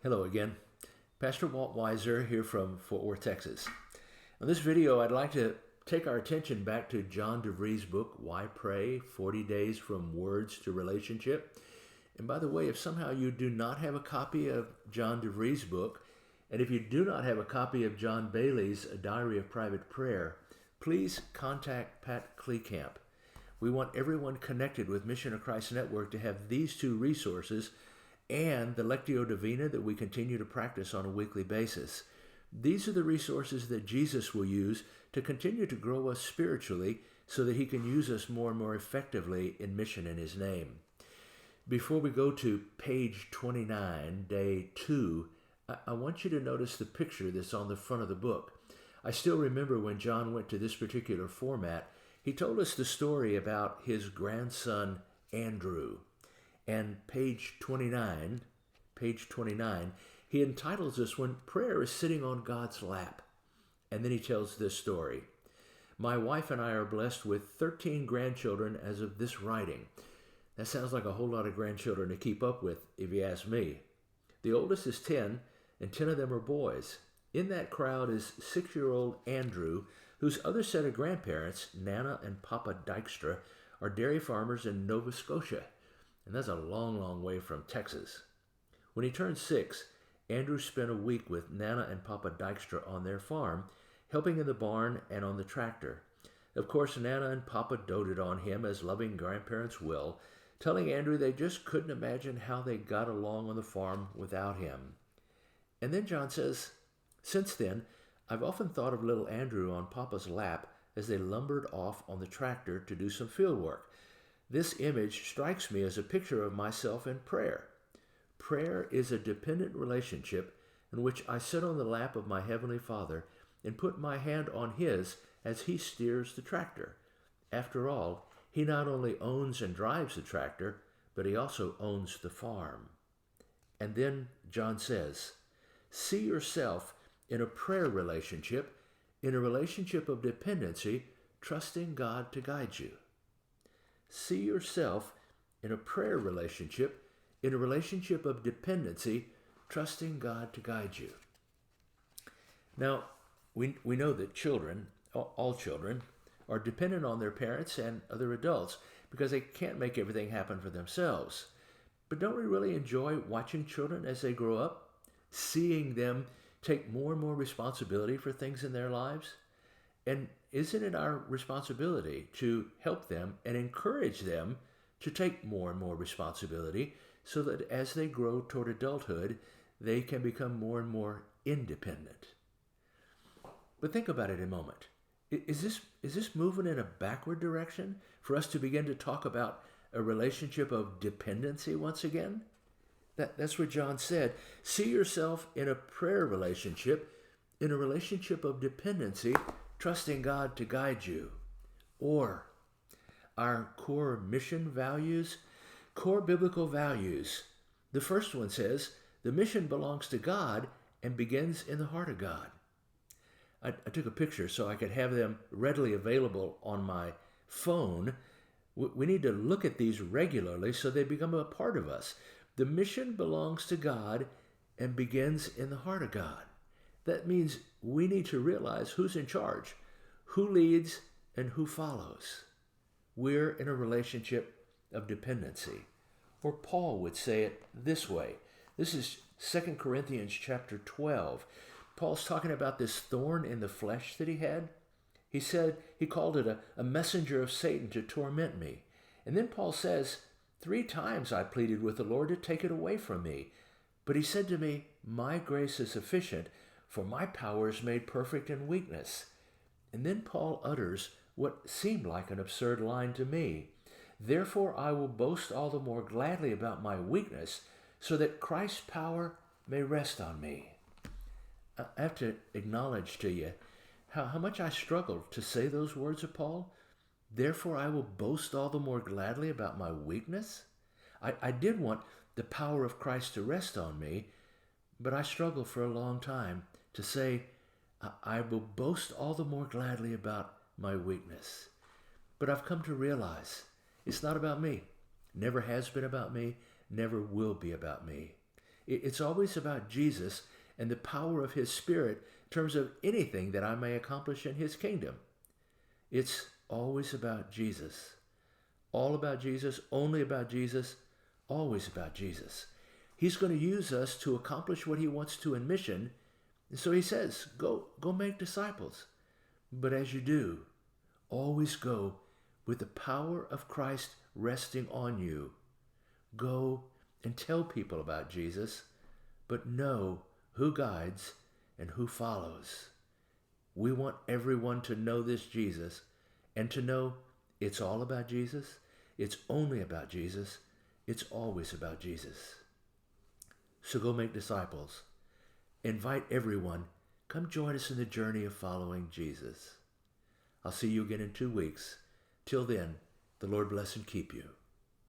Hello again. Pastor Walt Waiser here from Fort Worth, Texas. In this video, I'd like to take our attention back to John DeVries' book, Why Pray? 40 Days from Words to Relationship. And by the way, if somehow you do not have a copy of John DeVries' book, and if you do not have a copy of John Bailey's A Diary of Private Prayer, please contact Pat Kleekamp. We want everyone connected with Mission of Christ Network to have these two resources and the Lectio Divina that we continue to practice on a weekly basis. These are the resources that Jesus will use to continue to grow us spiritually so that he can use us more and more effectively in mission in his name. Before we go to page 29, day 2, I want you to notice the picture that's on the front of the book. I still remember when John went to this particular format, he told us the story about his grandson, Andrew. And page 29, he entitles us When Prayer is Sitting on God's Lap. And then he tells this story. My wife and I are blessed with 13 grandchildren as of this writing. That sounds like a whole lot of grandchildren to keep up with, if you ask me. The oldest is 10, and 10 of them are boys. In that crowd is 6-year-old Andrew, whose other set of grandparents, Nana and Papa Dykstra, are dairy farmers in Nova Scotia. And that's a long, long way from Texas. When he turned 6, Andrew spent a week with Nana and Papa Dykstra on their farm, helping in the barn and on the tractor. Of course, Nana and Papa doted on him as loving grandparents will, telling Andrew they just couldn't imagine how they got along on the farm without him. And then John says, since then, I've often thought of little Andrew on Papa's lap as they lumbered off on the tractor to do some field work. This image strikes me as a picture of myself in prayer. Prayer is a dependent relationship in which I sit on the lap of my Heavenly Father and put my hand on His as He steers the tractor. After all, He not only owns and drives the tractor, but He also owns the farm. And then John says, see yourself in a prayer relationship, in a relationship of dependency, trusting God to guide you. See yourself in a prayer relationship, in a relationship of dependency, trusting God to guide you. Now, we know that children, all children, are dependent on their parents and other adults because they can't make everything happen for themselves. But don't we really enjoy watching children as they grow up, seeing them take more and more responsibility for things in their lives? And isn't it our responsibility to help them and encourage them to take more and more responsibility so that as they grow toward adulthood, they can become more and more independent? But think about it a moment. Is this moving in a backward direction for us to begin to talk about a relationship of dependency once again? That's what John said. See yourself in a prayer relationship, in a relationship of dependency, trusting God to guide you. Or our core mission values, core biblical values. The first one says, the mission belongs to God and begins in the heart of God. I took a picture so I could have them readily available on my phone. We need to look at these regularly so they become a part of us. The mission belongs to God and begins in the heart of God. That means we need to realize who's in charge, who leads, and who follows. We're in a relationship of dependency. Or Paul would say it this way. This is 2 Corinthians chapter 12. Paul's talking about this thorn in the flesh that he had. He said, he called it a messenger of Satan to torment me. And then Paul says, 3 times I pleaded with the Lord to take it away from me. But he said to me, my grace is sufficient, for my power is made perfect in weakness. And then Paul utters what seemed like an absurd line to me. Therefore I will boast all the more gladly about my weakness, so that Christ's power may rest on me. I have to acknowledge to you how much I struggled to say those words of Paul. Therefore I will boast all the more gladly about my weakness. I did want the power of Christ to rest on me, but I struggled for a long time to say, I will boast all the more gladly about my weakness. But I've come to realize it's not about me. Never has been about me, never will be about me. It's always about Jesus and the power of his Spirit in terms of anything that I may accomplish in his kingdom. It's always about Jesus. All about Jesus, only about Jesus, always about Jesus. He's going to use us to accomplish what he wants to in mission. And so he says, go make disciples. But as you do, always go with the power of Christ resting on you. Go and tell people about Jesus, but know who guides and who follows. We want everyone to know this Jesus and to know it's all about Jesus. It's only about Jesus. It's always about Jesus. So go make disciples. Invite everyone. Come join us in the journey of following Jesus. I'll see you again in 2 weeks. Till then, the Lord bless and keep you.